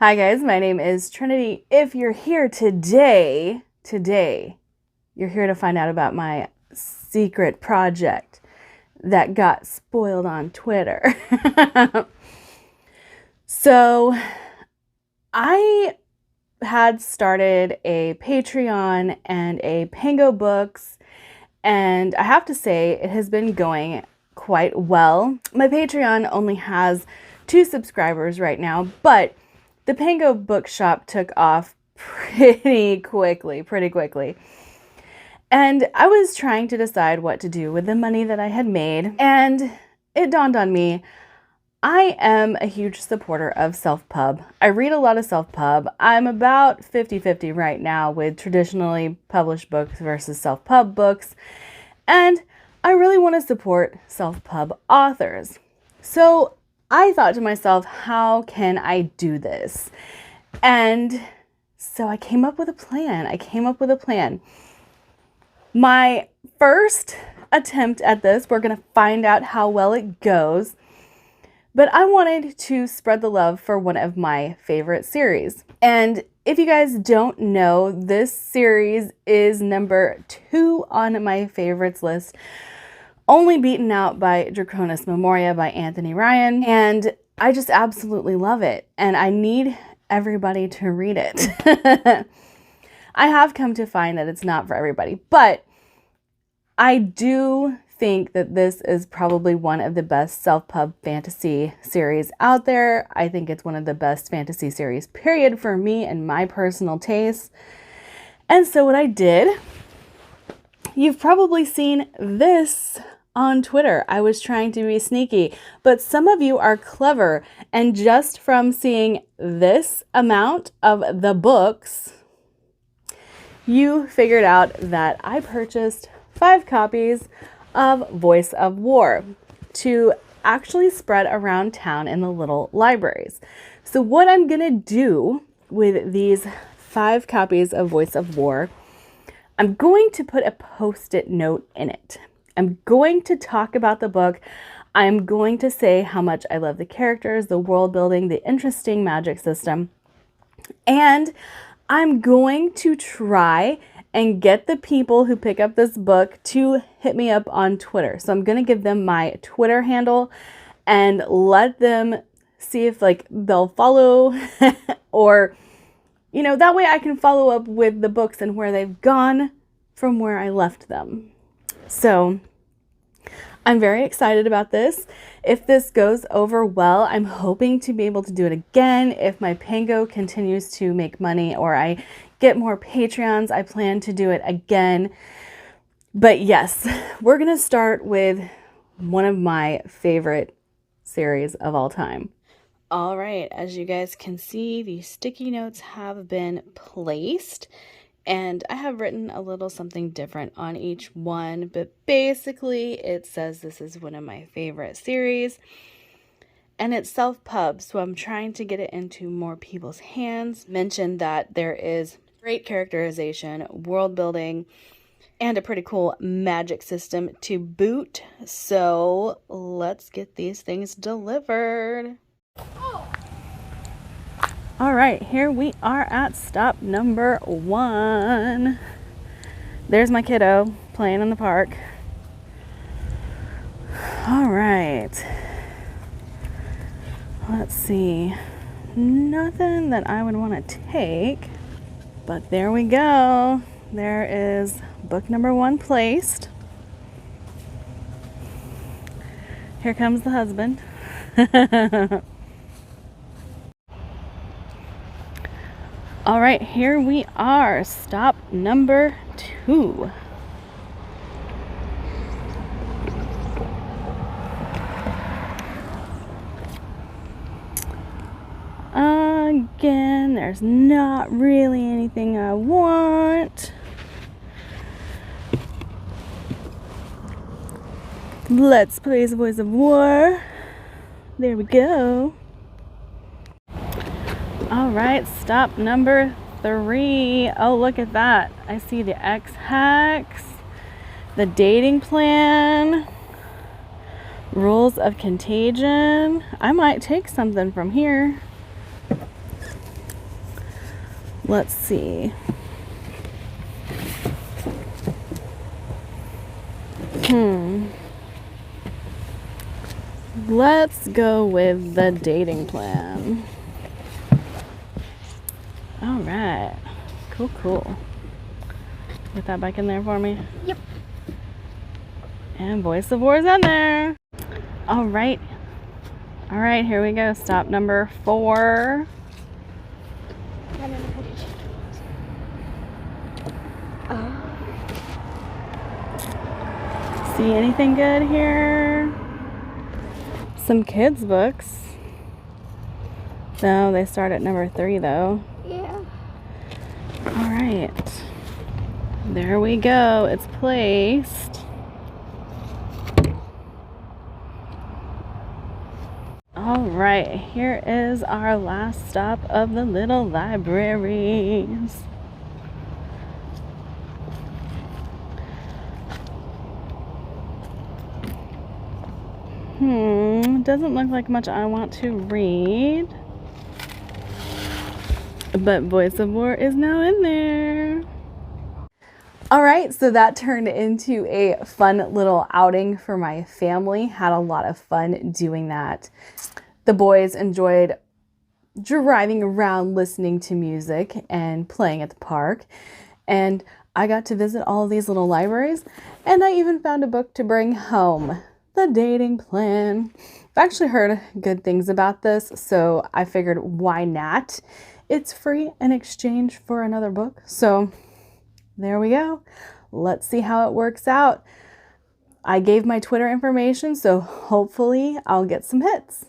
Hi guys, my name is Trinity. If you're here today, you're here to find out about my secret project that got spoiled on Twitter. So I had started a Patreon and a Pango books, and I have to say it has been going quite well. My Patreon only has 2 subscribers right now, but the Pango bookshop took off pretty quickly. And I was trying to decide what to do with the money that I had made, and it dawned on me, I am a huge supporter of self-pub. I read a lot of self-pub. I'm about 50-50 right now with traditionally published books versus self-pub books, and I really want to support self-pub authors. So I thought to myself, how can I do this? And so I came up with a plan. My first attempt at this, we're going to find out how well it goes, but I wanted to spread the love for one of my favorite series. And if you guys don't know, this series is number 2 on my favorites list, only beaten out by Draconis Memoria by Anthony Ryan, and I just absolutely love it, and I need everybody to read it. I have come to find that it's not for everybody, but I do think that this is probably one of the best self-pub fantasy series out there. I think it's one of the best fantasy series, period, for me and my personal taste. And so what I did, you've probably seen this on Twitter. I was trying to be sneaky, but some of you are clever, and just from seeing this amount of the books, you figured out that I purchased 5 copies of Voice of War to actually spread around town in the little libraries. So what I'm gonna do with these 5 copies of Voice of War, I'm going to put a post-it note in it. I'm going to talk about the book. I'm going to say how much I love the characters, the world building, the interesting magic system. And I'm going to try and get the people who pick up this book to hit me up on Twitter. So I'm going to give them my Twitter handle and let them see if they'll follow or, that way I can follow up with the books and where they've gone from where I left them. So I'm very excited about this. If this goes over well, I'm hoping to be able to do it again. If my Pango continues to make money or I get more Patreons, I plan to do it again. But yes, we're going to start with one of my favorite series of all time. All right, as you guys can see, the sticky notes have been placed. And I have written a little something different on each one, but basically it says this is one of my favorite series, and it's self-pub, so I'm trying to get it into more people's hands. Mentioned that there is great characterization, world building, and a pretty cool magic system to boot, so let's get these things delivered. All right, here we are at stop number 1. There's my kiddo playing in the park. All right. Let's see. Nothing that I would want to take, but there we go. There is book number 1 placed. Here comes the husband. All right, here we are, stop number 2. Again, there's not really anything I want. Let's play the Voice of War. There we go. All right, stop number 3. Oh, look at that. I see the X-Hacks, the dating plan, rules of contagion. I might take something from here. Let's see. Let's go with the dating plan. All right. Cool, cool. Get that back in there for me. Yep. And voice of war is in there. All right. All right, here we go. Stop number 4. See anything good here? Some kids' books. No, they start at number 3 though. Yeah. All right. There we go. It's placed. All right, here is our last stop of the little libraries. Doesn't look like much I want to read. But Voice of War is now in there. All right, so that turned into a fun little outing for my family. Had a lot of fun doing that. The boys enjoyed driving around listening to music and playing at the park. And I got to visit all of these little libraries, and I even found a book to bring home. The Dating Plan. I've actually heard good things about this, so I figured why not? It's free in exchange for another book. So there we go. Let's see how it works out. I gave my Twitter information, so hopefully I'll get some hits.